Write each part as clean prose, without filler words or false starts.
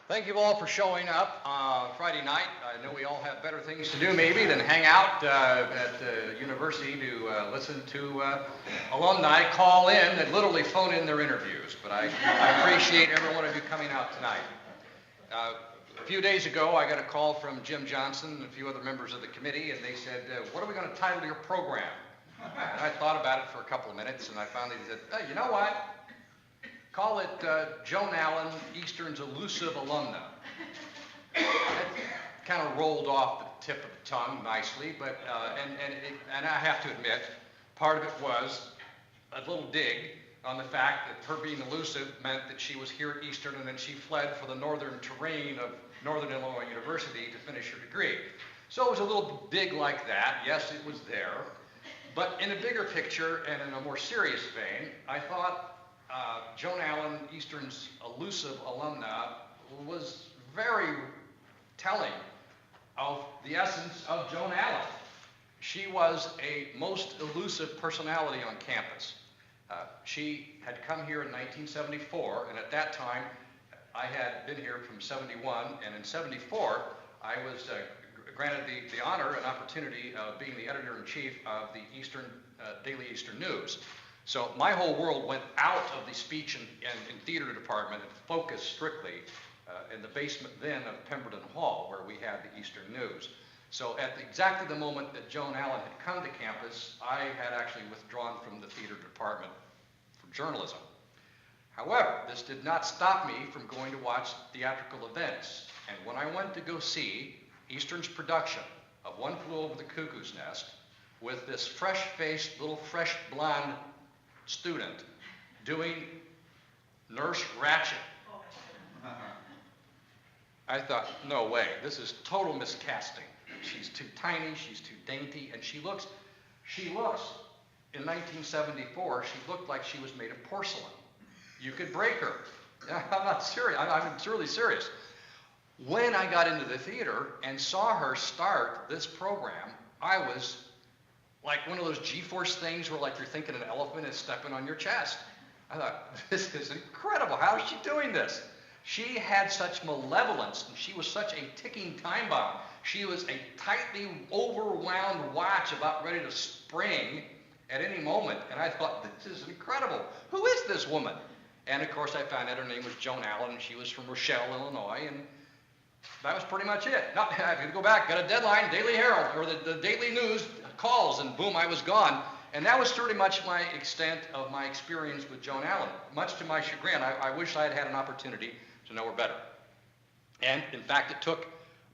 Thank you all for showing up Friday night. I know we all have better things to do maybe than hang out at the university to listen to alumni call in and literally phone in their interviews. But I appreciate every one of you coming out tonight. A few days ago, I got a call from Jim Johnson and a few other members of the committee, and they said, what are we going to title your program? And I thought about it for a couple of minutes, and I finally said, hey, you know what? Call it Joan Allen, Eastern's Elusive Alumna. It kind of rolled off the tip of the tongue nicely, but and I have to admit, part of it was a little dig on the fact that her being elusive meant that she was here at Eastern and then she fled for the northern terrain of Northern Illinois University to finish her degree. So it was a little dig like that. Yes, it was there. But in a bigger picture and in a more serious vein, I thought Joan Allen, Eastern's Elusive Alumna, was very telling of the essence of Joan Allen. She was a most elusive personality on campus. She had come here in 1974, and at that time, I had been here from 71, and in 74, I was granted the honor and opportunity of being the editor-in-chief of the Daily Eastern News. So my whole world went out of the speech and theater department and focused strictly in the basement then of Pemberton Hall, where we had the Eastern News. So at exactly the moment that Joan Allen had come to campus, I had actually withdrawn from the theater department for journalism. However, this did not stop me from going to watch theatrical events. And when I went to go see Eastern's production of One Flew Over the Cuckoo's Nest with this fresh-faced, little fresh blonde student doing Nurse Ratched, I thought, no way, this is total miscasting. She's too tiny, she's too dainty, and she looks, in 1974, she looked like she was made of porcelain. You could break her. I'm not serious, I'm really serious. When I got into the theater and saw her start this program, I was like one of those G-force things where like you're thinking an elephant is stepping on your chest. I thought, this is incredible, how is she doing this? She had such malevolence, and she was such a ticking time bomb. She was a tightly overwound watch about ready to spring at any moment, and I thought, this is incredible. Who is this woman? And of course I found out her name was Joan Allen, and she was from Rochelle, Illinois, and that was pretty much it. Now, I had to go back, got a deadline, Daily Herald, or the Daily News calls, and boom, I was gone. And that was pretty much my extent of my experience with Joan Allen. Much to my chagrin, I wish I had had an opportunity to know her better. And in fact, it took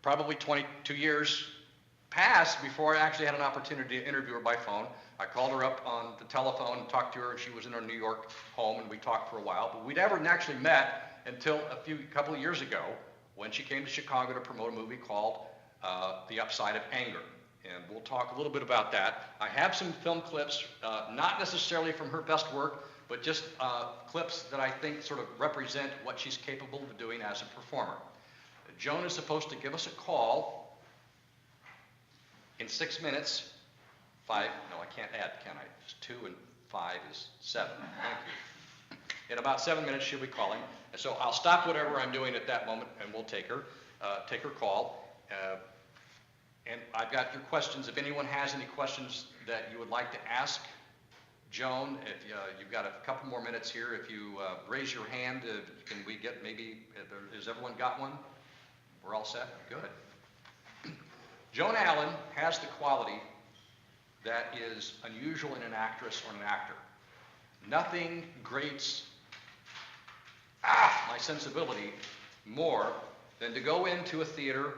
probably 22 years past before I actually had an opportunity to interview her by phone. I called her up on the telephone and talked to her, and she was in her New York home, and we talked for a while. But we never actually met until a couple of years ago when she came to Chicago to promote a movie called The Upside of Anger. And we'll talk a little bit about that. I have some film clips, not necessarily from her best work, but just clips that I think sort of represent what she's capable of doing as a performer. Joan is supposed to give us a call in 6 minutes. 5, no, I can't add, can I? It's 2 and 5 is 7. Thank you. In about 7 minutes, she'll be calling. And so I'll stop whatever I'm doing at that moment, and we'll take her call. And I've got your questions. If anyone has any questions that you would like to ask Joan, if you've got a couple more minutes here. If you raise your hand, can we get maybe, has everyone got one? We're all set? Good. Joan Allen has the quality that is unusual in an actress or an actor. Nothing grates my sensibility more than to go into a theater,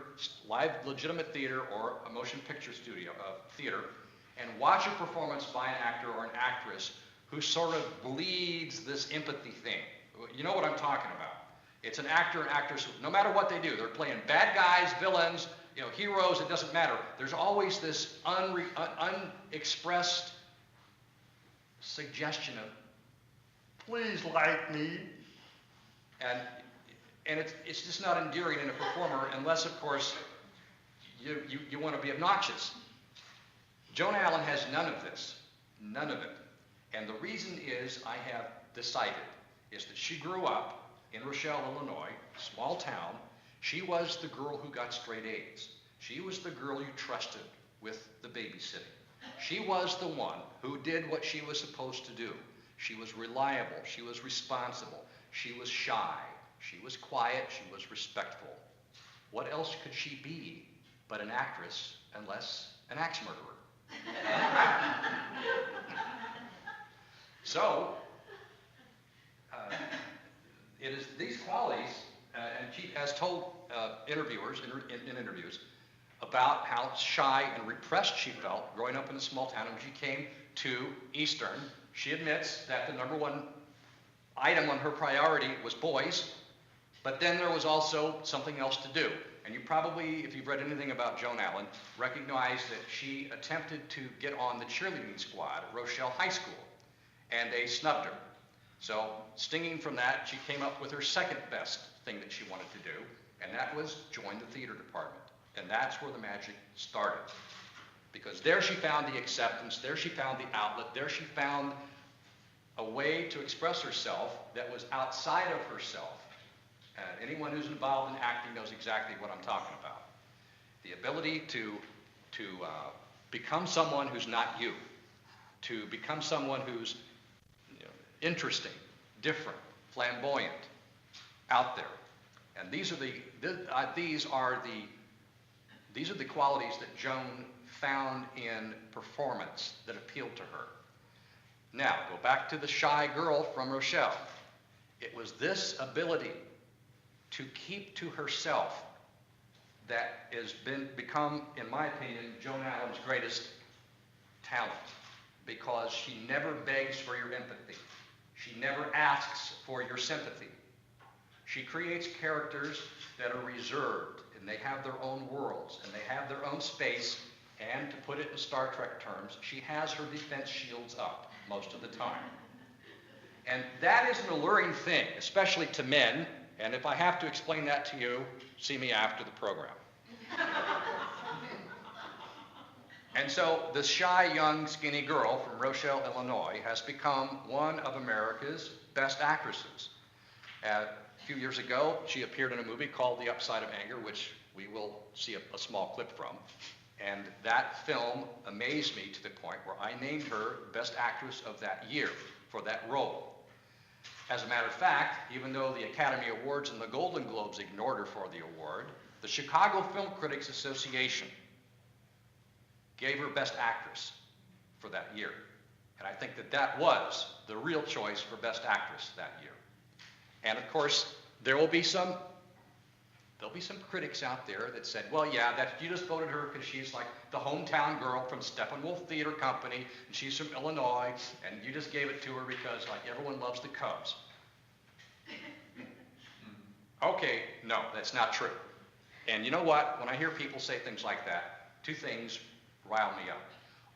live legitimate theater or a motion picture studio theater, and watch a performance by an actor or an actress who sort of bleeds this empathy thing. You know what I'm talking about. It's an actor and actress, no matter what they do, they're playing bad guys, villains, heroes, it doesn't matter. There's always this unexpressed suggestion of, please like me. And it's just not endearing in a performer unless, of course, you want to be obnoxious. Joan Allen has none of this, none of it. And the reason is I have decided is that she grew up in Rochelle, Illinois, small town. She was the girl who got straight A's. She was the girl you trusted with the babysitting. She was the one who did what she was supposed to do. She was reliable. She was responsible. She was shy. She was quiet. She was respectful. What else could she be but an actress unless an axe murderer? So, it is these qualities, and she has told interviewers in interviews about how shy and repressed she felt growing up in a small town. And when she came to Eastern, she admits that the number one item on her priority was boys, but then there was also something else to do. And you probably, if you've read anything about Joan Allen, recognize that she attempted to get on the cheerleading squad at Rochelle High School, and they snubbed her. So, stinging from that, she came up with her second best thing that she wanted to do, and that was join the theater department. And that's where the magic started. Because there she found the acceptance, there she found the outlet, there she found a way to express herself that was outside of herself. And anyone who's involved in acting knows exactly what I'm talking about. The ability to become someone who's not you, to become someone who's interesting, different, flamboyant, out there. And these are the qualities that Joan found in performance that appealed to her. Now, go back to the shy girl from Rochelle. It was this ability to keep to herself that has become, in my opinion, Joan Allen's greatest talent, because she never begs for your empathy. She never asks for your sympathy. She creates characters that are reserved, and they have their own worlds, and they have their own space, and to put it in Star Trek terms, she has her defense shields up most of the time. And that is an alluring thing, especially to men, and if I have to explain that to you, see me after the program. And so this shy, young, skinny girl from Rochelle, Illinois has become one of America's best actresses. A few years ago, she appeared in a movie called The Upside of Anger, which we will see a small clip from. And that film amazed me to the point where I named her Best Actress of that year for that role. As a matter of fact, even though the Academy Awards and the Golden Globes ignored her for the award, the Chicago Film Critics Association gave her Best Actress for that year. And I think that that was the real choice for Best Actress that year. And of course, there'll be some critics out there that said, well, yeah, you just voted her because she's like the hometown girl from Steppenwolf Theater Company, and she's from Illinois, and you just gave it to her because like everyone loves the Cubs. Okay, no, that's not true. And you know what? When I hear people say things like that, two things rile me up.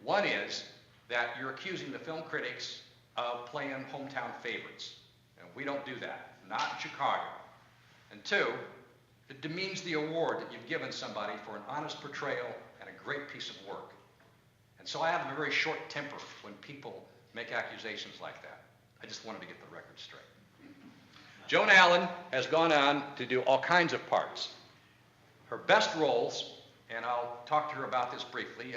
One is that you're accusing the film critics of playing hometown favorites. And we don't do that, not in Chicago. And two, it demeans the award that you've given somebody for an honest portrayal and a great piece of work. And so I have a very short temper when people make accusations like that. I just wanted to get the record straight. Joan Allen has gone on to do all kinds of parts. Her best roles, and I'll talk to her about this briefly,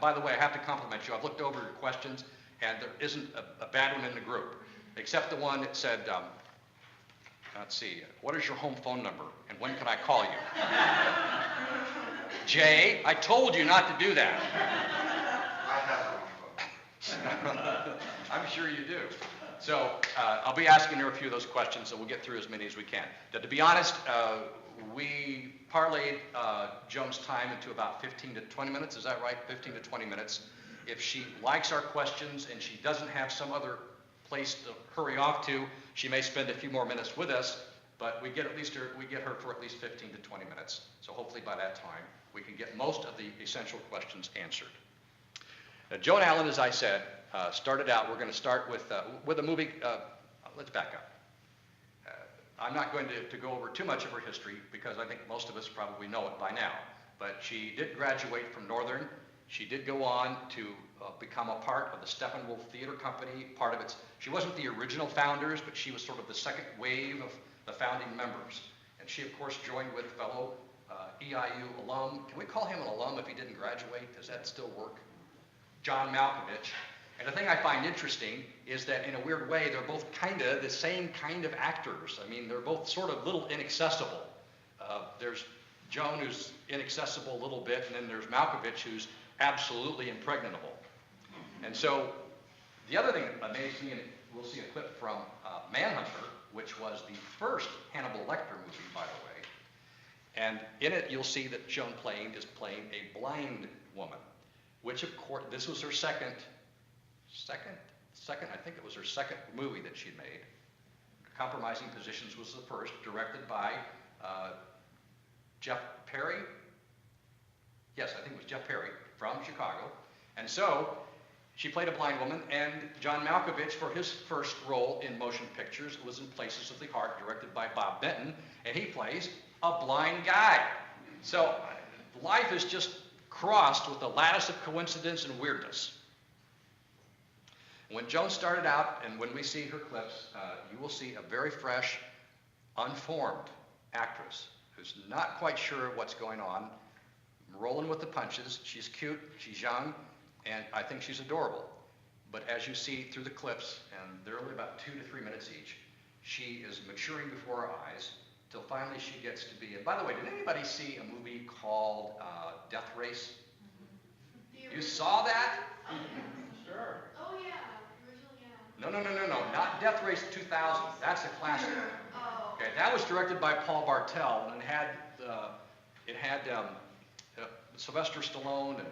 by the way, I have to compliment you. I've looked over your questions, and there isn't a bad one in the group, except the one that said, let's see, what is your home phone number, and when can I call you? Jay, I told you not to do that. I have a home phone. I'm sure you do. So I'll be asking her a few of those questions, and we'll get through as many as we can. Now, to be honest, we parlayed Joan's time into about 15 to 20 minutes. Is that right? 15 to 20 minutes. If she likes our questions and she doesn't have some other place to hurry off to, she may spend a few more minutes with us, but we get her for at least 15 to 20 minutes. So hopefully by that time, we can get most of the essential questions answered. Joan Allen, as I said, started out, we're going to start with a movie. Let's back up. I'm not going to go over too much of her history because I think most of us probably know it by now. But she did graduate from Northern. She did go on to become a part of the Steppenwolf Theater Company. She wasn't the original founders, but she was sort of the second wave the founding members. And she, of course, joined with fellow EIU alum. Can we call him an alum if he didn't graduate? Does that still work? John Malkovich. And the thing I find interesting is that in a weird way, they're both kind of the same kind of actors. I mean, they're both sort of little inaccessible. There's Joan, who's inaccessible a little bit, and then there's Malkovich, who's absolutely impregnable. And so the other thing that amazed me, and we'll see a clip from Manhunter, which was the first Hannibal Lecter movie, by the way. And in it, you'll see that Joan is playing a blind woman, which of course, this was her second, I think it was her second movie that she'd made. Compromising Positions was the first, directed by Jeff Perry. Yes, I think it was Jeff Perry from Chicago. And so she played a blind woman, and John Malkovich, for his first role in motion pictures, was in Places of the Heart, directed by Bob Benton, and he plays a blind guy. So life is just crossed with a lattice of coincidence and weirdness. When Joan started out, and when we see her clips, you will see a very fresh, unformed actress who's not quite sure what's going on, rolling with the punches. She's cute, she's young, and I think she's adorable. But as you see through the clips, and they're only about 2 to 3 minutes each, she is maturing before our eyes till finally she gets to be, and by the way, did anybody see a movie called Death Race? You saw that? Sure. Oh, yeah. Original, yeah. No, not Death Race 2000. That's a classic. Oh. Okay, that was directed by Paul Bartel, and it had Sylvester Stallone and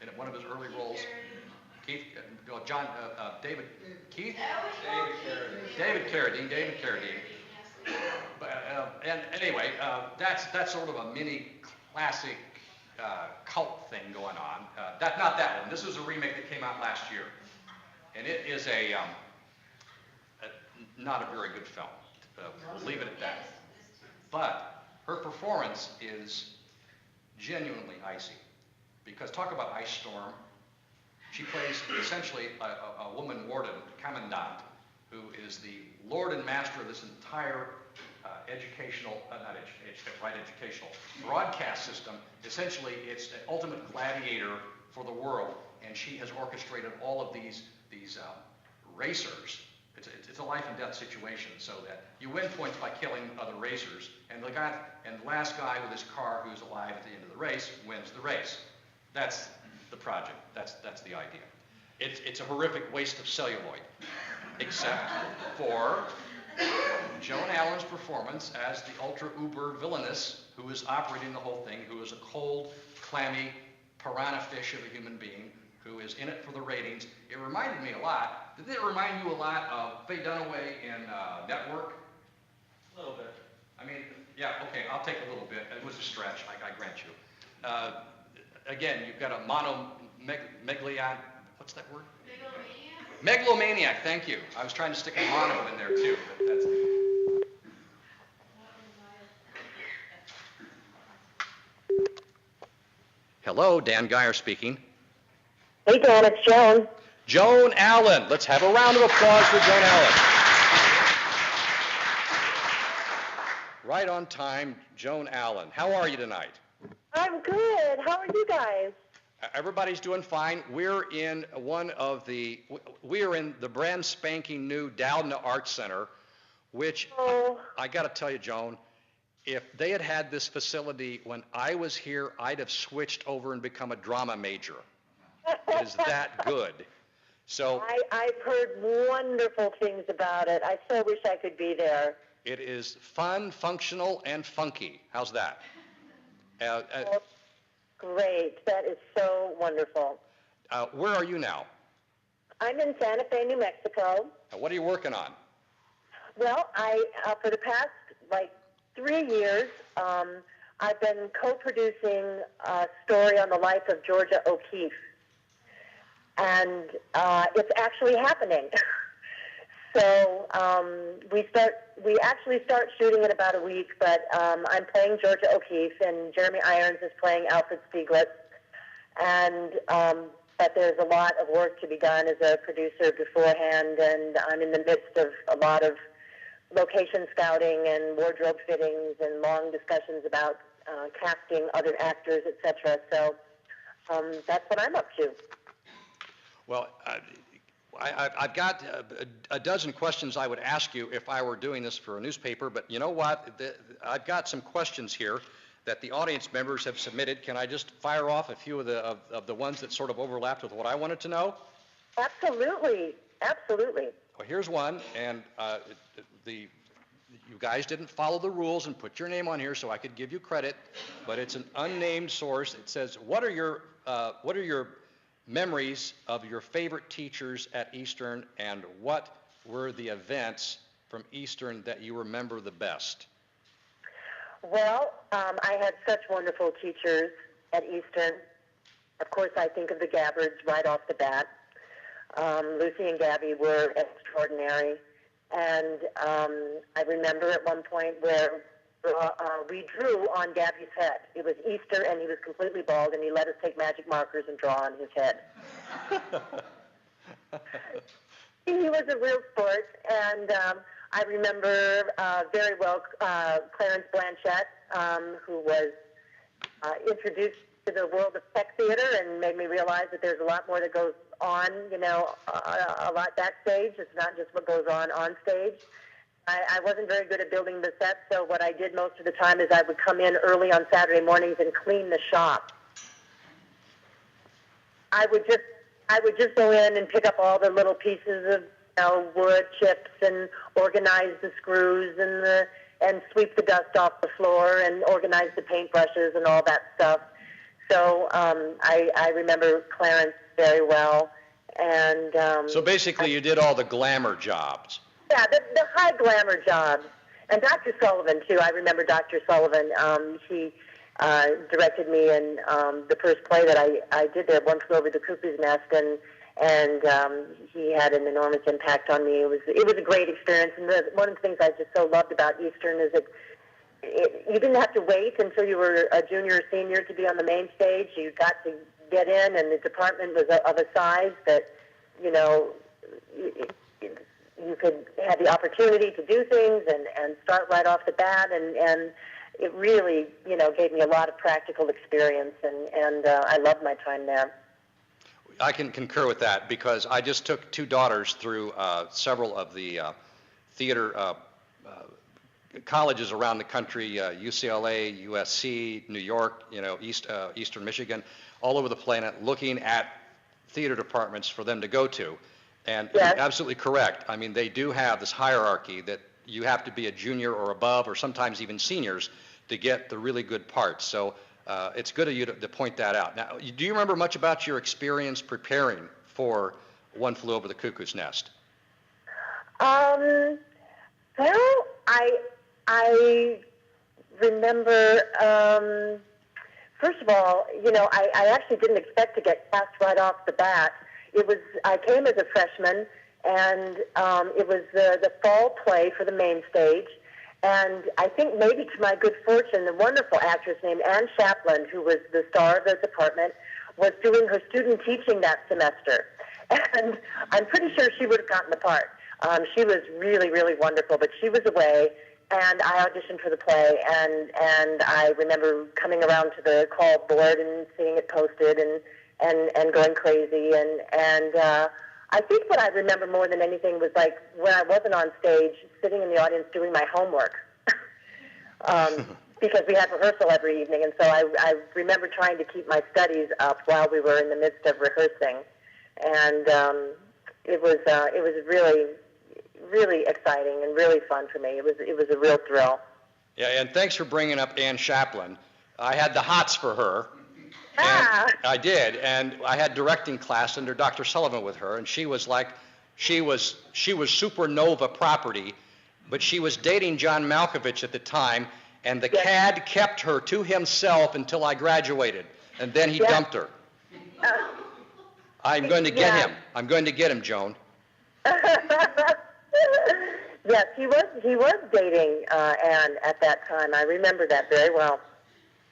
in one of his early roles. David Carradine. But, and anyway, that's sort of a mini classic cult thing going on. Not that one. This was a remake that came out last year, and it is not a very good film. We'll leave it at that. But her performance is genuinely icy, because talk about ice storm. She plays essentially a woman warden, commandant, who is the lord and master of this entire educational broadcast system. Essentially, it's the ultimate gladiator for the world, and she has orchestrated all of these racers. It's a life and death situation, so that you win points by killing other racers, and the last guy with his car who's alive at the end of the race wins the race. That's the project. That's the idea. It's a horrific waste of celluloid, except for Joan Allen's performance as the ultra-uber villainess who is operating the whole thing, who is a cold, clammy piranha fish of a human being who is in it for the ratings. It reminded me a lot. Did it remind you a lot of Faye Dunaway in Network? A little bit. I mean, yeah, okay, I'll take a little bit. It was a stretch, I grant you. Again, you've got a megalomaniac, what's that word? Megalomaniac, thank you. I was trying to stick a mono in there too, but that's... Hello, Dan Gire speaking. Hey, Dan, it's Joan. Joan Allen. Let's have a round of applause for Joan Allen. Right on time, Joan Allen. How are you tonight? I'm good. How are you guys? Everybody's doing fine. We're in the brand spanking new Alumna Art Center, which I got to tell you, Joan, if they had had this facility when I was here, I'd have switched over and become a drama major. It is that good. So I've heard wonderful things about it. I so wish I could be there. It is fun, functional, and funky. How's that? Great. That is so wonderful. Where are you now? I'm in Santa Fe, New Mexico. What are you working on? Well, for the past 3 years, I've been co-producing a story on the life of Georgia O'Keeffe. And it's actually happening. So we actually start shooting in about a week, but I'm playing Georgia O'Keeffe, and Jeremy Irons is playing Alfred Stieglitz. And but there's a lot of work to be done as a producer beforehand, and I'm in the midst of a lot of location scouting and wardrobe fittings and long discussions about casting other actors, etc. So that's what I'm up to. Well, I've got a dozen questions I would ask you if I were doing this for a newspaper, but you know what? I've got some questions here that the audience members have submitted. Can I just fire off a few of the ones that sort of overlapped with what I wanted to know? Absolutely, absolutely. Well, here's one, and you guys didn't follow the rules and put your name on here so I could give you credit, but it's an unnamed source. It says, what are your memories of your favorite teachers at Eastern, and what were the events from Eastern that you remember the best? Well, I had such wonderful teachers at Eastern. Of course, I think of the Gabbards right off the bat. Lucy and Gabby were extraordinary. And I remember at one point where we drew on Gabby's head. It was Easter, and he was completely bald, and he let us take magic markers and draw on his head. He was a real sport, and I remember very well Clarence Blanchett, who was introduced to the world of tech theater and made me realize that there's a lot more that goes on, you know, a lot backstage. It's not just what goes on stage. I wasn't very good at building the sets, so what I did most of the time is I would come in early on Saturday mornings and clean the shop. I would just go in and pick up all the little pieces of, you know, wood chips and organize the screws and sweep the dust off the floor and organize the paintbrushes and all that stuff. So I remember Clarence very well. And so basically you did all the glamour jobs. Yeah, the high glamour jobs. And Dr. Sullivan, too. I remember Dr. Sullivan. He directed me in the first play that I did there, One Flew Over the Cuckoo's Nest, and he had an enormous impact on me. It was a great experience. And one of the things I just so loved about Eastern is that you didn't have to wait until you were a junior or senior to be on the main stage. You got to get in, and the department was of a size that, you know, you could have the opportunity to do things and start right off the bat, and it really, you know, gave me a lot of practical experience, and I loved my time there. I can concur with that because I just took two daughters through several of the theater colleges around the country, UCLA, USC, New York, you know, Eastern Michigan, all over the planet, looking at theater departments for them to go to. And yes. You're absolutely correct. I mean, they do have this hierarchy that you have to be a junior or above, or sometimes even seniors, to get the really good parts. So it's good of you to point that out. Now, do you remember much about your experience preparing for One Flew Over the Cuckoo's Nest? Well, I remember, first of all, you know, I actually didn't expect to get cast right off the bat. I came as a freshman, and it was the fall play for the main stage. And I think maybe to my good fortune, the wonderful actress named Anne Chaplin, who was the star of the department, was doing her student teaching that semester. And I'm pretty sure she would have gotten the part. She was really, really wonderful, but she was away, and I auditioned for the play, and I remember coming around to the call board and seeing it posted and going crazy. And I think what I remember more than anything was, like, when I wasn't on stage, sitting in the audience doing my homework. Because we had rehearsal every evening, and so I remember trying to keep my studies up while we were in the midst of rehearsing. And it was really, really exciting and really fun for me. It was a real thrill. Yeah, and thanks for bringing up Anne Chaplin. I had the hots for her. Ah. I did, and I had directing class under Dr. Sullivan with her, and she was supernova property, but she was dating John Malkovich at the time, and the CAD kept her to himself until I graduated, and then he dumped her. I'm going to get him. I'm going to get him, Joan. Yes, he was dating Anne at that time. I remember that very well.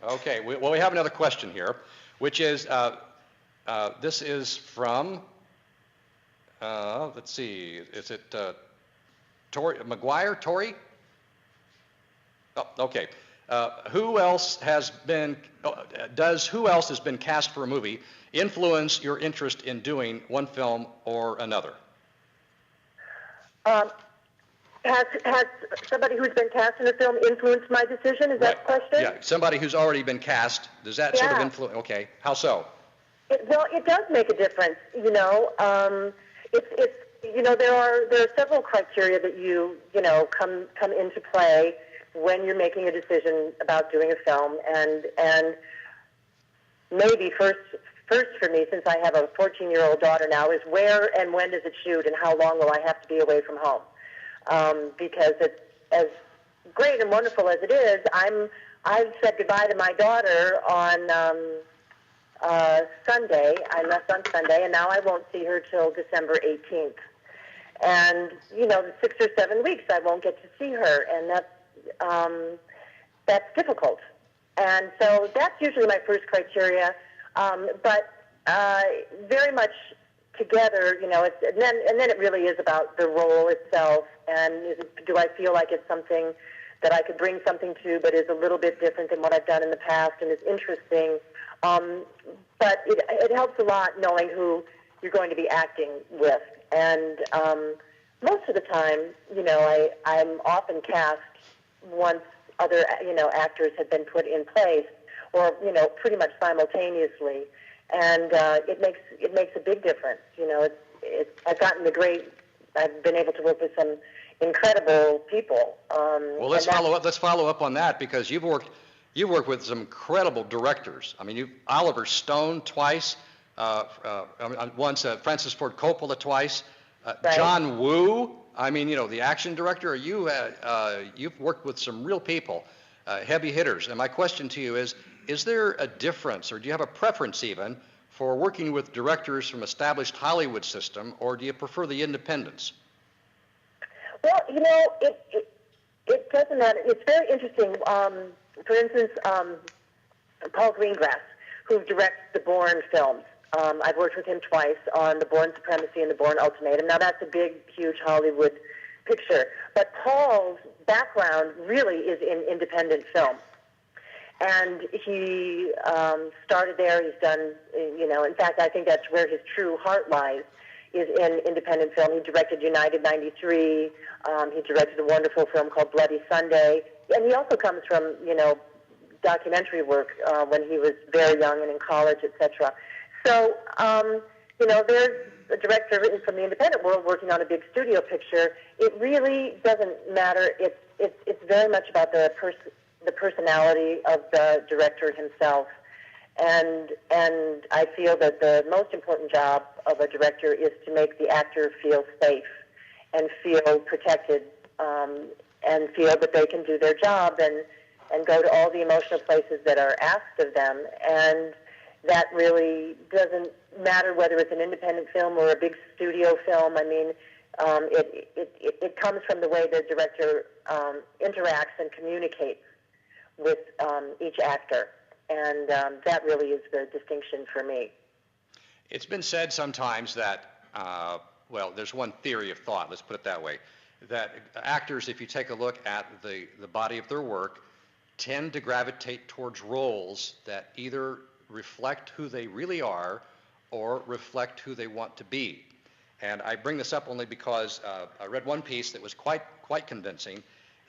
Okay, well, we have another question here, which is, this is from, let's see, is it Tori? Oh, okay. Who else has been cast for a movie influence your interest in doing one film or another? Has somebody who's been cast in a film influenced my decision? Is that the question? Yeah, somebody who's already been cast. Does that sort of influence? Okay, how so? Well, it does make a difference. You know, it's you know, there are several criteria that you know come into play when you're making a decision about doing a film, and maybe first for me, since I have a 14-year-old daughter now, is where and when does it shoot, and how long will I have to be away from home? Because it's as great and wonderful as it is, I've said goodbye to my daughter on Sunday. I left on Sunday, and now I won't see her till December 18th. And you know, the 6 or 7 weeks I won't get to see her, and that's difficult. And so that's usually my first criteria. But very much together, you know, and then it really is about the role itself, and do I feel like it's something that I could bring something to, but is a little bit different than what I've done in the past and is interesting. But it helps a lot knowing who you're going to be acting with. And most of the time, you know, I'm often cast once other, you know, actors have been put in place, or, you know, pretty much simultaneously. And it makes a big difference. You know, I've been able to work with some incredible people. Well, let's follow up on that, because you've worked with some incredible directors. I mean, Oliver Stone twice, once Francis Ford Coppola twice, right. John Woo. I mean, you know, the action director. You've worked with some real people, heavy hitters. And my question to you is there a difference, or do you have a preference even for working with directors from established Hollywood system, or do you prefer the independents? Well, you know, it doesn't matter. It's very interesting. For instance, Paul Greengrass, who directs the Bourne films. I've worked with him twice on the Bourne Supremacy and the Bourne Ultimatum. Now, that's a big, huge Hollywood picture. But Paul's background really is in independent film. And he started there. He's done, you know, in fact, I think that's where his true heart lies, is in independent film. He directed United 93. He directed a wonderful film called Bloody Sunday. And he also comes from, you know, documentary work when he was very young and in college, etc. So, you know, there's a director from the independent world working on a big studio picture. It really doesn't matter. It's very much about the personality of the director himself. And I feel that the most important job of a director is to make the actor feel safe and feel protected, and feel that they can do their job and go to all the emotional places that are asked of them. And that really doesn't matter whether it's an independent film or a big studio film. I mean, it comes from the way the director interacts and communicates with each actor. And that really is the distinction for me. It's been said sometimes that, well, there's one theory of thought, let's put it that way, that actors, if you take a look at the body of their work, tend to gravitate towards roles that either reflect who they really are or reflect who they want to be. And I bring this up only because I read one piece that was quite convincing,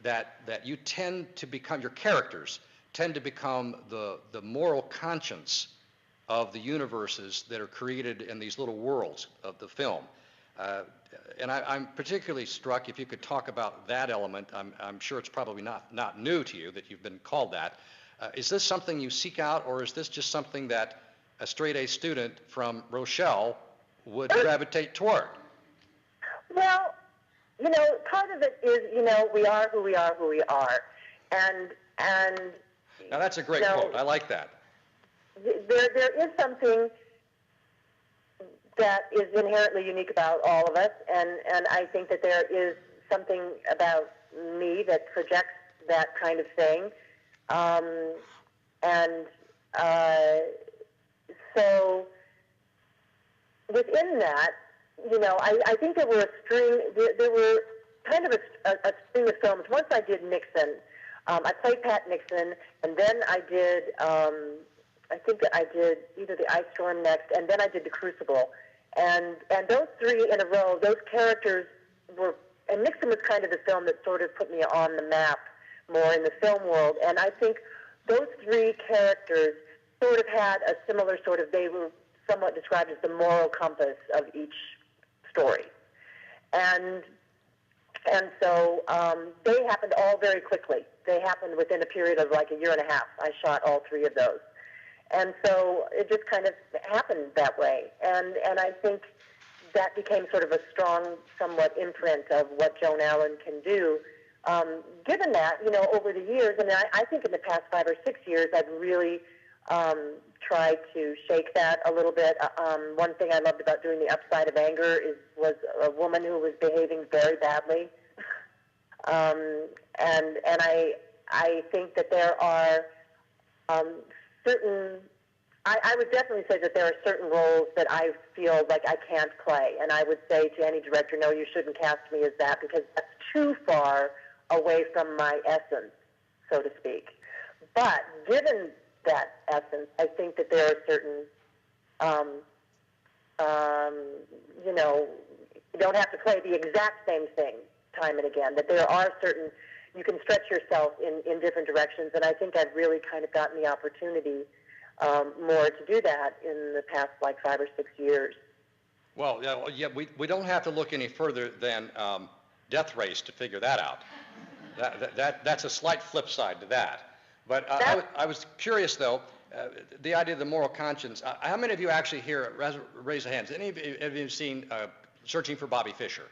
that you tend to become, your characters tend to become the moral conscience of the universes that are created in these little worlds of the film. And I'm particularly struck, if you could talk about that element. I'm sure it's probably not new to you that you've been called that. Is this something you seek out, or is this just something that a straight-A student from Rochelle would gravitate toward? Well, you know, part of it is, you know, we are who we are, and now that's a great quote. I like that. There is something that is inherently unique about all of us, and I think that there is something about me that projects that kind of thing. So within that, you know, I think there were kind of a string of films. Once I did Nixon. I played Pat Nixon, and then I did, I think I did either the Ice Storm next, and then I did The Crucible. And those three in a row, those characters were, and Nixon was kind of the film that sort of put me on the map more in the film world. And I think those three characters sort of had a similar sort of, they were somewhat described as the moral compass of each story. And so they happened all very quickly. They happened within a period of like a year and a half. I shot all three of those. And so it just kind of happened that way. And I think that became sort of a strong, somewhat imprint of what Joan Allen can do. Given that, you know, over the years, and I think in the past 5 or 6 years, I've really tried to shake that a little bit. One thing I loved about doing The Upside of Anger was a woman who was behaving very badly. And I think that there are certain, I would definitely say that there are certain roles that I feel like I can't play. And I would say to any director, no, you shouldn't cast me as that because that's too far away from my essence, so to speak. But given that essence, I think that there are certain, you know, you don't have to play the exact same thing time and again, that there are certain, you can stretch yourself in different directions, and I think I've really kind of gotten the opportunity more to do that in the past like 5 or 6 years. Well, yeah, we don't have to look any further than Death Race to figure that out. That's a slight flip side to that. But I was curious, though, the idea of the moral conscience. How many of you actually here, raise your hands, any of you seen Searching for Bobby Fischer?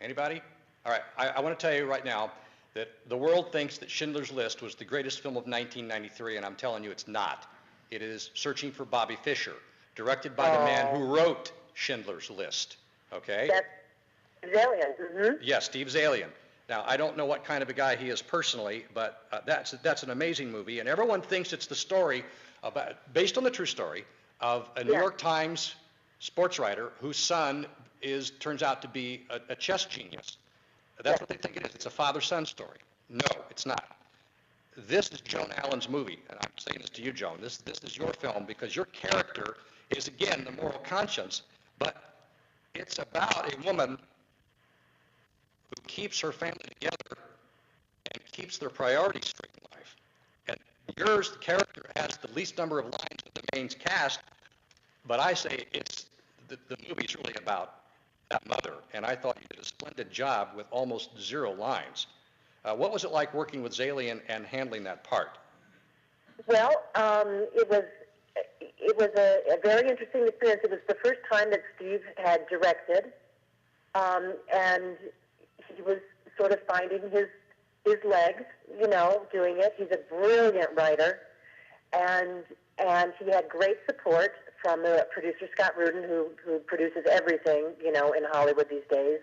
Anybody? All right, I want to tell you right now that the world thinks that Schindler's List was the greatest film of 1993, and I'm telling you it's not. It is Searching for Bobby Fischer, directed by the man who wrote Schindler's List, okay? That's Zalian. Mm-hmm. Yes, Steve Zalian. Now, I don't know what kind of a guy he is personally, but that's an amazing movie, and everyone thinks it's the story based on the true story of a New York Times sports writer whose son turns out to be a chess genius. That's what they think it is. It's a father-son story. No, it's not. This is Joan Allen's movie, and I'm saying this to you, Joan. This is your film because your character is, again, the moral conscience, but it's about a woman who keeps her family together and keeps their priorities straight in life. And yours, the character, has the least number of lines of the main cast, but I say it's the movie's really about that mother, and I thought you did a splendid job with almost 0 lines. What was it like working with Zalian and handling that part? Well, it was a very interesting experience. It was the first time that Steve had directed, and he was sort of finding his legs, you know, doing it. He's a brilliant writer, and he had great support from the producer Scott Rudin, who produces everything, you know, in Hollywood these days,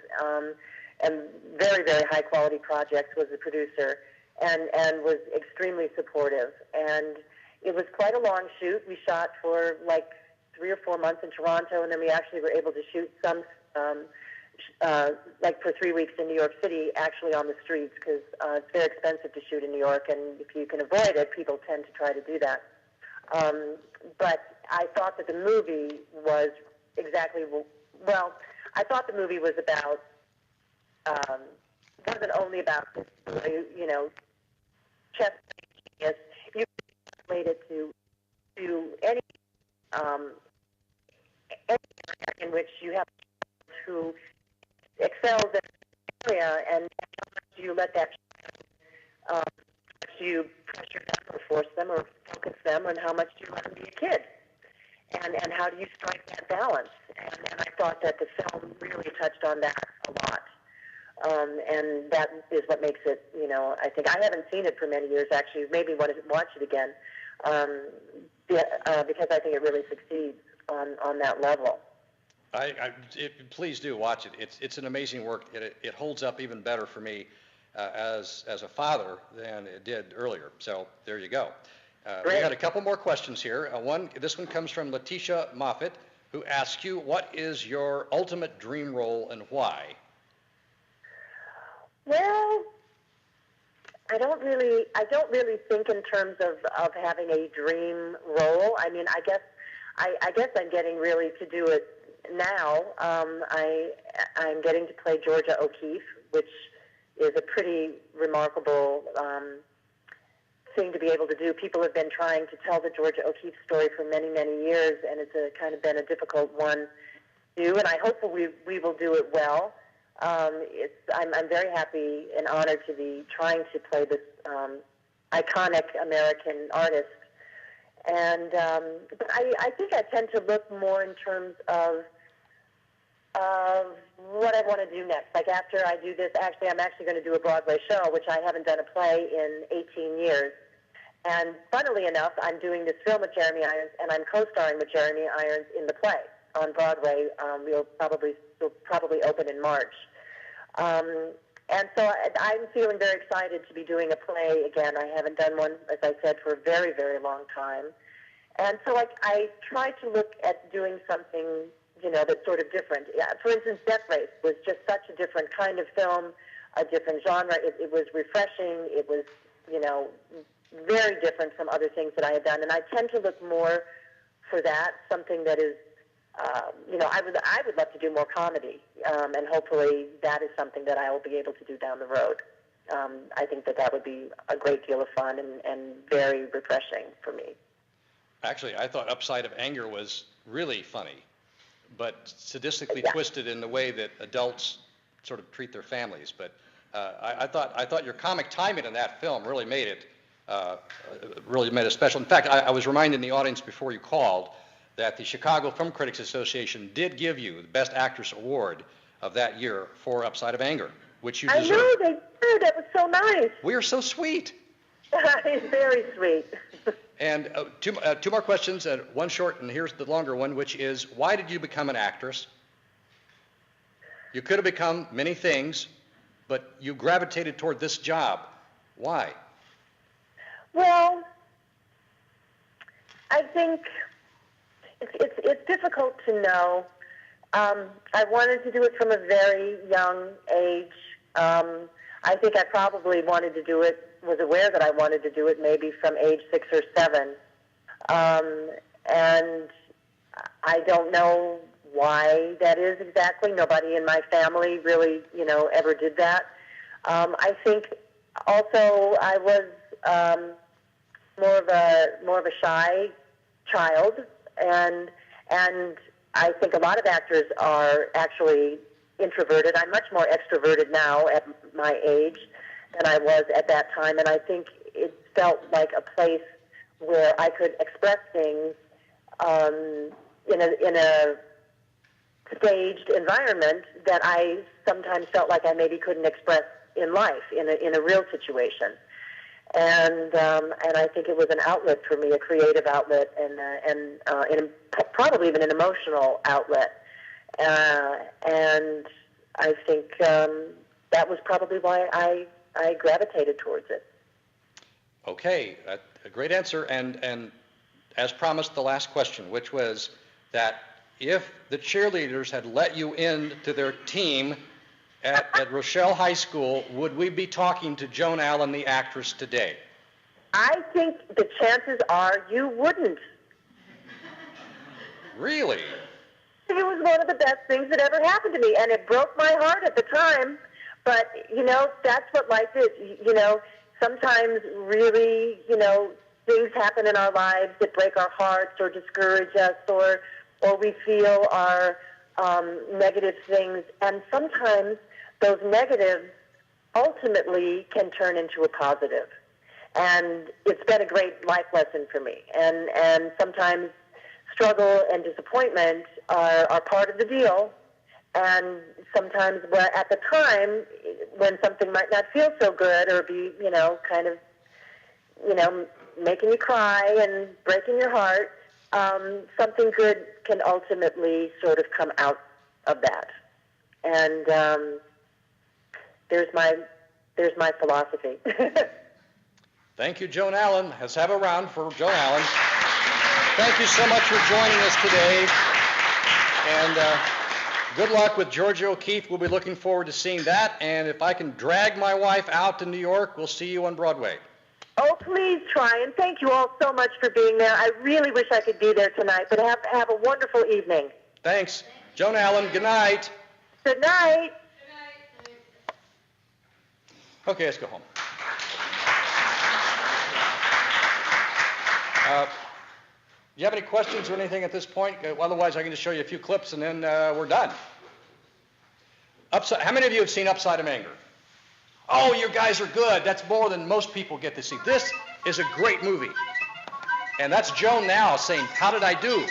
and very, very high quality projects, was the producer, and was extremely supportive. And it was quite a long shoot. We shot for like 3 or 4 months in Toronto, and then we actually were able to shoot some, like for 3 weeks in New York City, actually on the streets, because it's very expensive to shoot in New York, and if you can avoid it, people tend to try to do that. But I thought that the movie was exactly, well, I thought the movie was about, wasn't only about, you know, chess genius. You can relate it to any area in which you have who excels in an area, and how much do you let that do you pressure them or force them or focus them, and how much do you let them be a kid? And how do you strike that balance? And I thought that the film really touched on that a lot. And that is what makes it, you know, I think I haven't seen it for many years, actually. Maybe want to watch it again because I think it really succeeds on that level. Please do watch it. It's an amazing work. It holds up even better for me as a father than it did earlier. So there you go. We had a couple more questions here. This one comes from Letitia Moffitt, who asks you, what is your ultimate dream role and why? Well, I don't really think in terms of having a dream role. I mean, I guess I'm getting really to do it now. I'm getting to play Georgia O'Keeffe, which is a pretty remarkable thing to be able to do. People have been trying to tell the Georgia O'Keeffe story for many, many years, and it's kind of been a difficult one to do, and I hope we will do it well. I'm very happy and honored to be trying to play this iconic American artist. And but I think I tend to look more in terms of what I want to do next. Like after I do this, I'm actually going to do a Broadway show, which I haven't done a play in 18 years. And funnily enough, I'm doing this film with Jeremy Irons, and I'm co-starring with Jeremy Irons in the play on Broadway. We'll probably open in March. And so I'm feeling very excited to be doing a play again. I haven't done one, as I said, for a very, very long time. And so I try to look at doing something, that's sort of different. Yeah, for instance, Death Race was just such a different kind of film, a different genre. It was refreshing. It was, very different from other things that I had done. And I tend to look more for that, something that is, I would love to do more comedy, and hopefully that is something that I will be able to do down the road. I think that would be a great deal of fun and very refreshing for me. Actually, I thought Upside of Anger was really funny, but sadistically twisted in the way that adults sort of treat their families. But I thought your comic timing in that film really made it special. In fact, I was reminding the audience before you called that the Chicago Film Critics Association did give you the Best Actress Award of that year for Upside of Anger, which you deserve. I know, they did. That was so nice. We are so sweet. It's very sweet. And two more questions, one short, and here's the longer one, which is, why did you become an actress? You could have become many things, but you gravitated toward this job. Why? Well, I think it's difficult to know. I wanted to do it from a very young age. I think I probably was aware that I wanted to do it maybe from age 6 or 7. And I don't know why that is exactly. Nobody in my family really, ever did that. I think also I was more of a shy child, and I think a lot of actors are actually introverted. I'm much more extroverted now at my age than I was at that time, and I think it felt like a place where I could express things in a staged environment that I sometimes felt like I maybe couldn't express in life, in a real situation. And I think it was an outlet for me, a creative outlet, and probably even an emotional outlet. And I think that was probably why I gravitated towards it. Okay, a great answer. And as promised, the last question, which was that if the cheerleaders had let you into their team at Rochelle High School, would we be talking to Joan Allen, the actress, today? I think the chances are you wouldn't. Really? It was one of the best things that ever happened to me, and it broke my heart at the time. But, that's what life is. Sometimes really, things happen in our lives that break our hearts or discourage us or we feel are negative things. And sometimes those negatives ultimately can turn into a positive. And it's been a great life lesson for me. And sometimes struggle and disappointment are part of the deal. And sometimes at the time, when something might not feel so good or be, kind of, making you cry and breaking your heart, something good can ultimately sort of come out of that. And there's my philosophy. Thank you, Joan Allen. Let's have a round for Joan Allen. Thank you so much for joining us today. And Good luck with Georgia O'Keeffe. We'll be looking forward to seeing that. And if I can drag my wife out to New York, we'll see you on Broadway. Oh, please try, and thank you all so much for being there. I really wish I could be there tonight, but have a wonderful evening. Thanks. Joan Allen, good night. Good night. Okay, let's go home. Do you have any questions or anything at this point? Otherwise, I can just show you a few clips and then we're done. How many of you have seen Upside of Anger? Oh, you guys are good. That's more than most people get to see. This is a great movie. And that's Joan now saying, how did I do?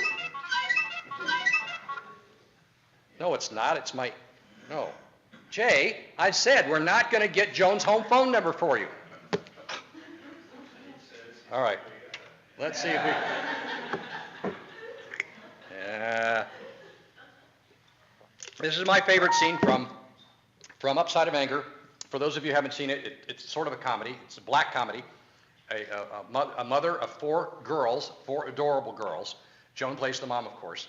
No, it's not. It's my, no. Jay, I said we're not going to get Joan's home phone number for you. All right. Let's see if we... This is my favorite scene from Upside of Anger. For those of you who haven't seen it, it's sort of a comedy. It's a black comedy. A mother of 4 girls, 4 adorable girls. Joan plays the mom, of course.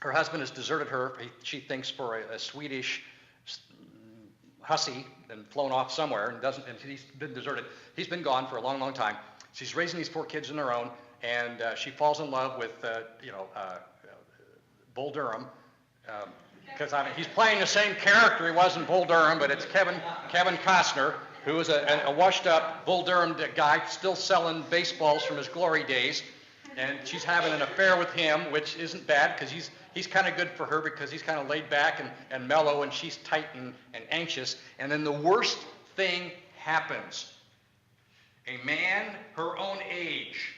Her husband has deserted her. She thinks for a Swedish hussy and flown off somewhere and he's been deserted. He's been gone for a long, long time. She's raising these 4 kids on her own, and she falls in love with, Bull Durham. Because he's playing the same character he was in Bull Durham, but it's Kevin Costner, who is a washed-up Bull Durham guy still selling baseballs from his glory days. And she's having an affair with him, which isn't bad because he's kind of good for her because he's kind of laid back and mellow, and she's tight and anxious. And then the worst thing happens. A man her own age,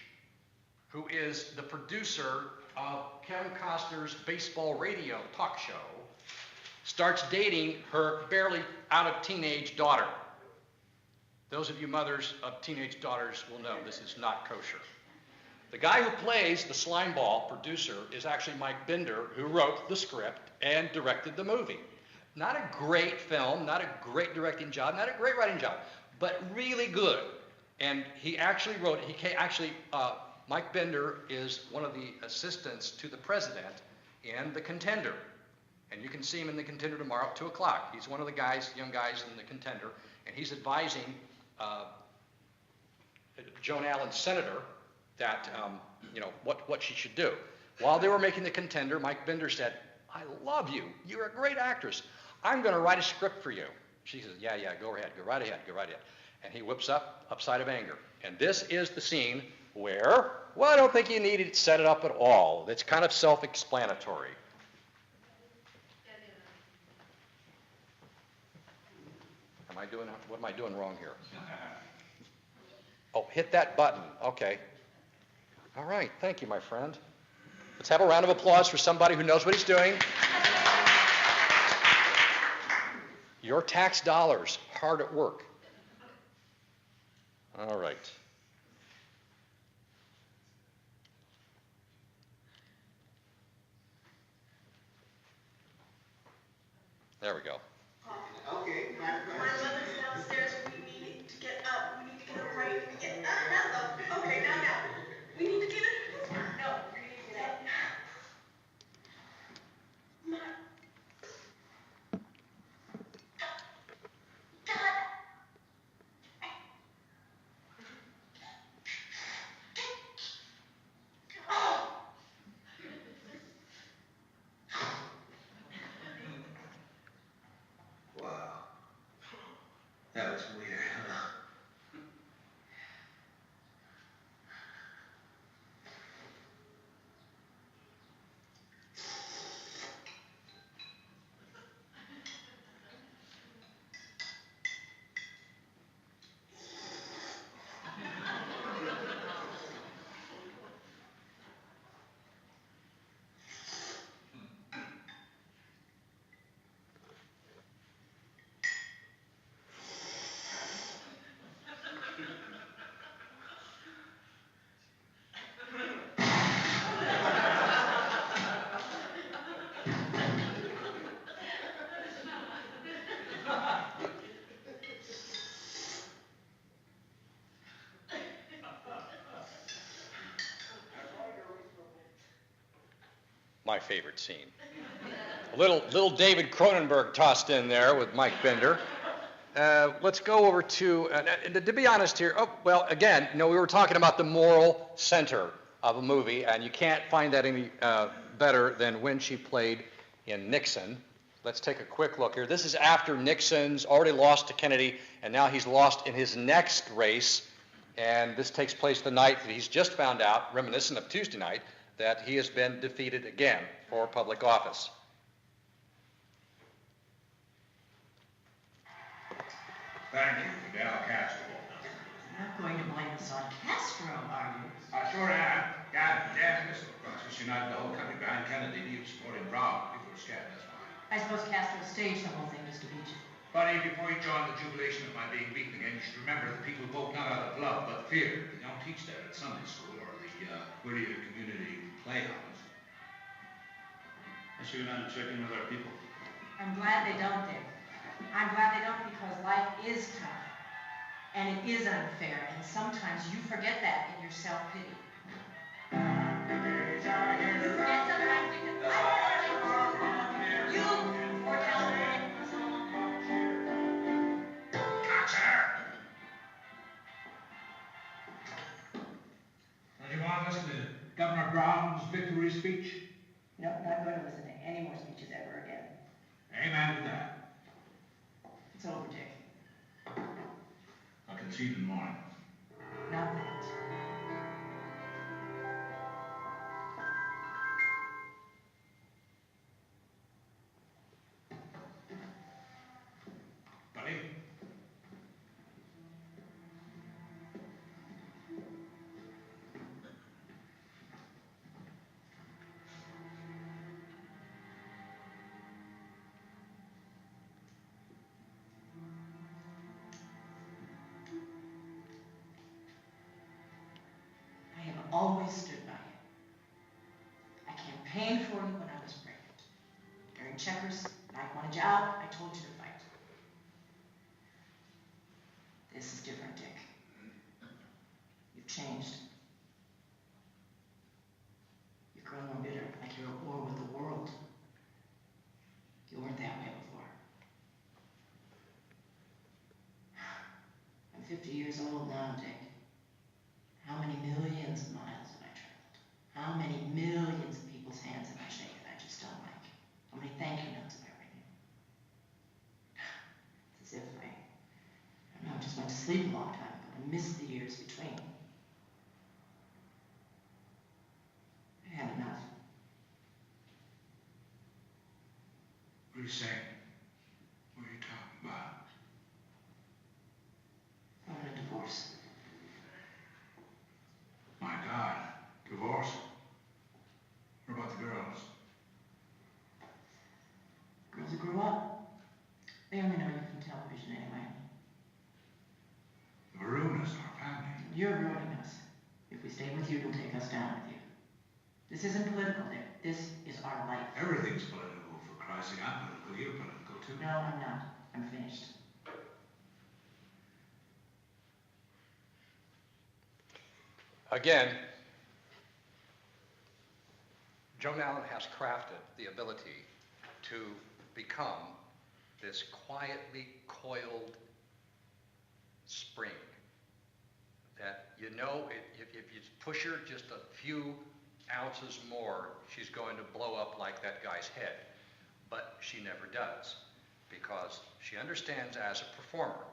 who is the producer of Kevin Costner's baseball radio talk show, starts dating her barely out of teenage daughter. Those of you mothers of teenage daughters will know this is not kosher. The guy who plays the slimeball producer is actually Mike Binder, who wrote the script and directed the movie. Not a great film, not a great directing job, not a great writing job, but really good. And he actually wrote, Mike Binder is one of the assistants to the president in The Contender. And you can see him in The Contender tomorrow at 2 o'clock. He's one of the young guys in The Contender, and he's advising Joan Allen, senator, that, what she should do. While they were making The Contender, Mike Binder said, I love you. You're a great actress. I'm going to write a script for you. She says, yeah, go right ahead. And he whips up Upside of Anger. And this is the scene where, well, I don't think you need to set it up at all. It's kind of self-explanatory. What am I doing wrong here? Oh, hit that button. Okay. All right. Thank you, my friend. Let's have a round of applause for somebody who knows what he's doing. Your tax dollars hard at work. All right. There we go. Okay, my mother's downstairs. We need to get up. We need to get up right. Okay, now. We need to get it. No, we need to get up. Wow. That was weird, huh? My favorite scene. Little David Cronenberg tossed in there with Mike Bender. Let's go over to be honest here, again, we were talking about the moral center of a movie, and you can't find that any better than when she played in Nixon. Let's take a quick look here. This is after Nixon's already lost to Kennedy, and now he's lost in his next race, and this takes place the night that he's just found out, reminiscent of Tuesday night, that he has been defeated again for public office. Thank you, Fidel Castro. You're not going to blame us on Castro, are you? I sure am. God damn this process united the whole country behind Kennedy. He was supporting Brown. People were scared, that's why. I suppose Castro staged the whole thing just to beat you. Buddy, before you join the jubilation of my being beaten again, you should remember that people vote not out of love, but fear. They don't teach that at Sunday school or the Whittier Community Playhouse. I see you're not checking with our people. I'm glad they don't, Dick. I'm glad they don't because life is tough. And it is unfair, and sometimes you forget that in your self-pity. You forget sometimes because you foretell Don't you want to listen to Governor Brown's victory speech? No, not going to listen to any more speeches ever again. Amen to that. It's over, Dick. I'll concede in the morning. Not that. Buddy? I have always stood by you. I campaigned for you when I was pregnant. During checkers, when I wanted you out, I told you to fight. This is different, Dick. You've changed. You've grown more bitter, like you're at war with the world. You weren't that way before. I'm 50 years old now, Dick. How many millions of miles have I traveled? How many millions of people's hands have I shaken I just don't like? How many thank you notes have I written? It's as if I don't know, I just went to sleep a long time ago and missed the years between. I had enough. What are you saying? What are you talking about? I want a divorce. My God. Divorce? What about the girls? Girls who grew up, they only know you from television anyway. The Marooners, our family. You're ruining us. If we stay with you, it'll take us down with you. This isn't political, Dick. This is our life. Everything's political, for Christ's sake. I'm political. You're political, too. No, I'm not. I'm finished. Again, Joan Allen has crafted the ability to become this quietly coiled spring that if you push her just a few ounces more, she's going to blow up like that guy's head. But she never does, because she understands as a performer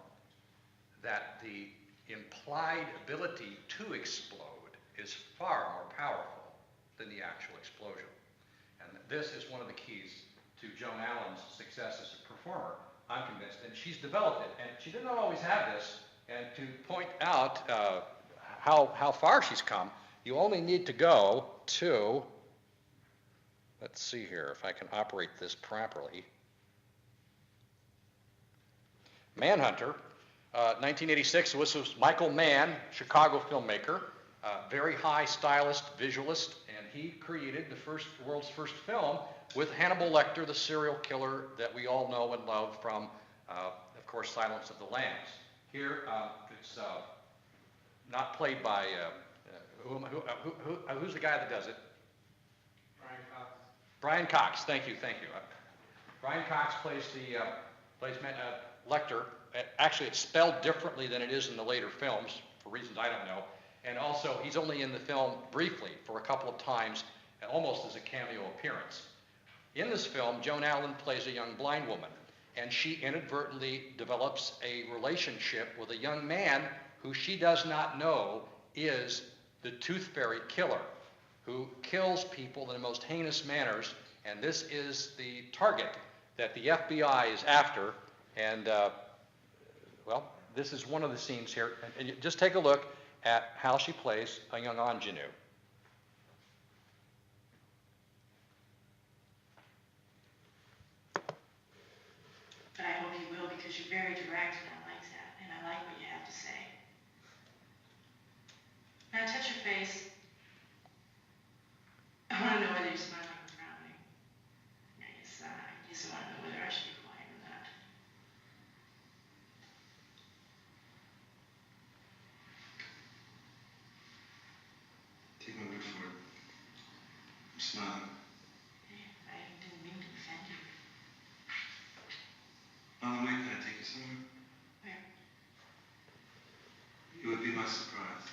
that the implied ability to explode is far more powerful than the actual explosion. And this is one of the keys to Joan Allen's success as a performer, I'm convinced. And she's developed it, and she did not always have this. And to point out how far she's come, you only need to go to, let's see here if I can operate this properly. Manhunter, 1986, this was Michael Mann, Chicago filmmaker, very high stylist, visualist, and he created the world's first film with Hannibal Lecter, the serial killer that we all know and love from, of course, Silence of the Lambs. Here, it's not played by, who's the guy that does it? Brian Cox. Brian Cox, thank you. Brian Cox plays Lecter. Actually, it's spelled differently than it is in the later films, for reasons I don't know. And also, he's only in the film briefly for a couple of times, almost as a cameo appearance. In this film, Joan Allen plays a young blind woman, and she inadvertently develops a relationship with a young man who she does not know is the Tooth Fairy killer, who kills people in the most heinous manners, and this is the target that the FBI is after, and well, this is one of the scenes here, and just take a look at how she plays a young ingenue. But I hope you will, because you're very direct, and I like that, and I like what you have to say. Now touch your face. I want to know whether you're smiling or frowning. I guess I just want to know whether I should be quiet or not. Take my word for it. I'm smiling. I didn't mean to offend you. On the way, can I take you somewhere? Where? It would be my surprise.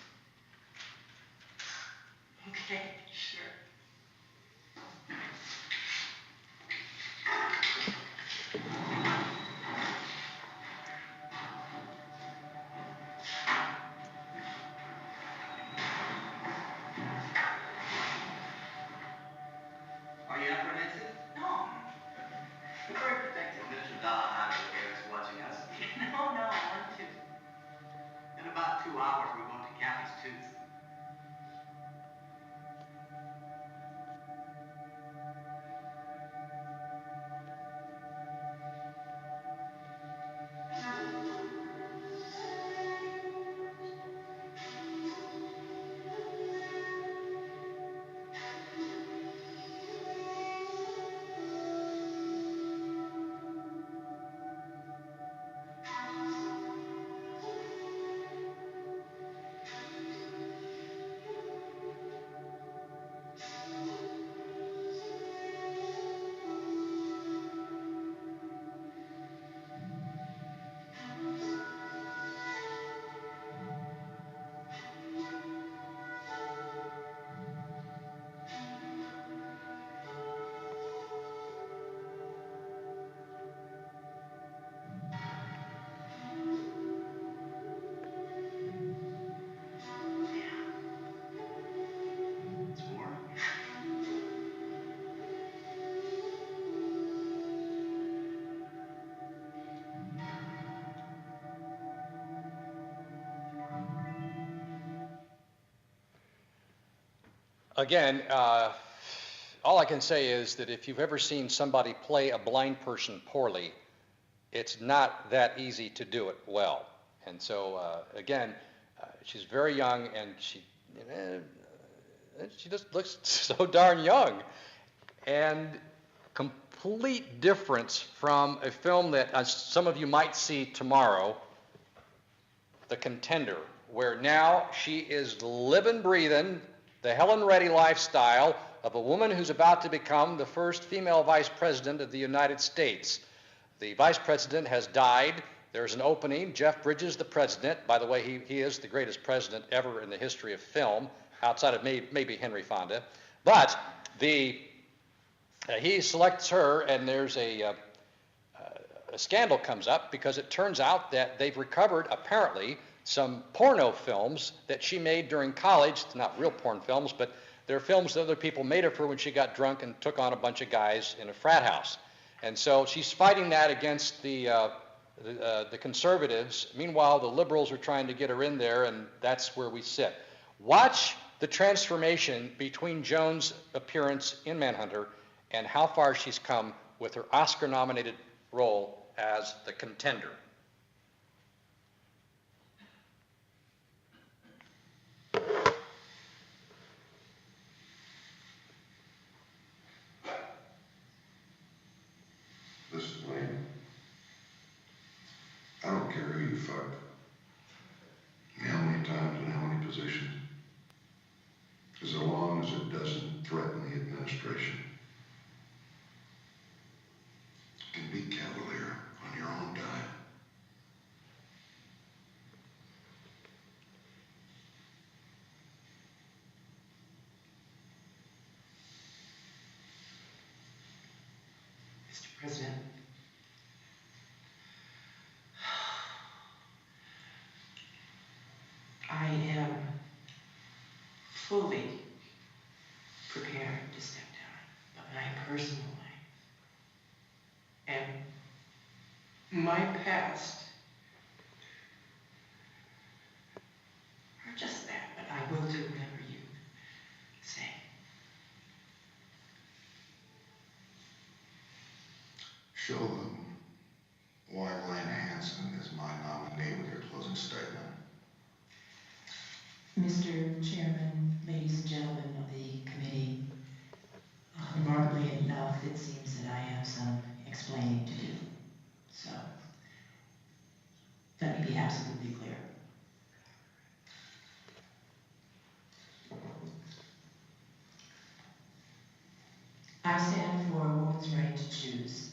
Okay, sure. Are you apprehensive? No. Very protective. Mr. Dann Gire is watching us. No, I want to. In about 2 hours, we're going to Kathy's Tooth. It's warm. Again, all I can say is that if you've ever seen somebody play a blind person poorly, it's not that easy to do it well. And so, again, she's very young, and she just looks so darn young. And complete difference from a film that some of you might see tomorrow, The Contender, where now she is living, breathing the Helen Reddy lifestyle of a woman who's about to become the first female vice president of the United States. The vice president has died. There's an opening. Jeff Bridges, the president. By the way, he is the greatest president ever in the history of film, outside of maybe Henry Fonda. But he selects her, and there's a scandal comes up because it turns out that they've recovered, apparently, some porno films that she made during college. It's not real porn films, but they're films that other people made of her when she got drunk and took on a bunch of guys in a frat house. And so she's fighting that against the conservatives. Meanwhile, the liberals are trying to get her in there, and that's where we sit. Watch the transformation between Joan's appearance in Manhunter and how far she's come with her Oscar-nominated role as the Contender. Listen, Wayne, I don't care who you fuck, how many times and how many positions, as long as it doesn't threaten the administration. President, I am fully prepared to step down, but my personal life and my past are just that, but I will do whatever you say. Show them why Lynn Hanson is my nominee with your closing statement. Mr. Chairman, ladies and gentlemen of the committee, remarkably enough, it seems that I have some explaining to do. So, let me be absolutely clear. I stand for a woman's right to choose.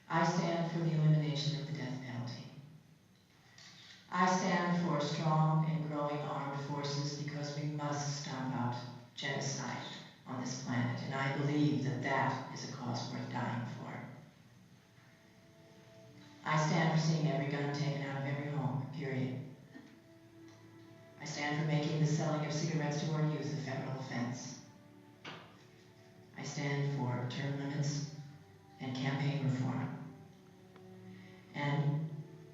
I stand for the elimination of the death penalty. I stand for strong and growing armed forces because we must stomp out genocide on this planet, and I believe that that is a cause worth dying for. I stand for seeing every gun taken out of every home, period. I stand for making the selling of cigarettes to our youth a federal offense. I stand for term limits and campaign reform. And,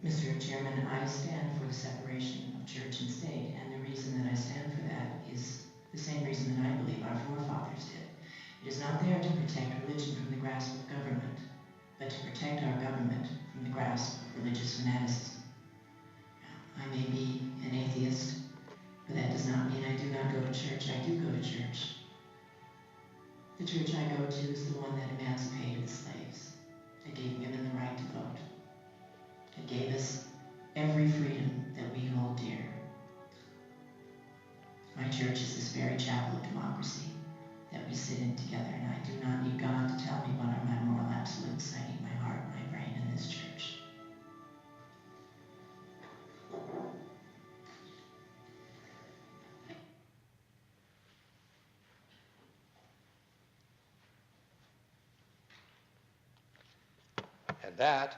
Mr. Chairman, I stand for the separation of church and state, and the reason that I stand for that is the same reason that I believe our forefathers did. It is not there to protect religion from the grasp of government, but to protect our government from the grasp of religious fanaticism. Now, I may be an atheist, but that does not mean I do not go to church. I do go to church. The church I go to is the one that emancipated the slaves, that gave women the right to vote, that gave us every freedom that we hold dear. My church is this very chapel of democracy that we sit in together, and I do not need God to tell me what are my moral absolutes. I need my heart, my brain, and this church. And that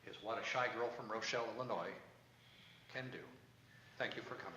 is what a shy girl from Rochelle, Illinois can do. Thank you for coming.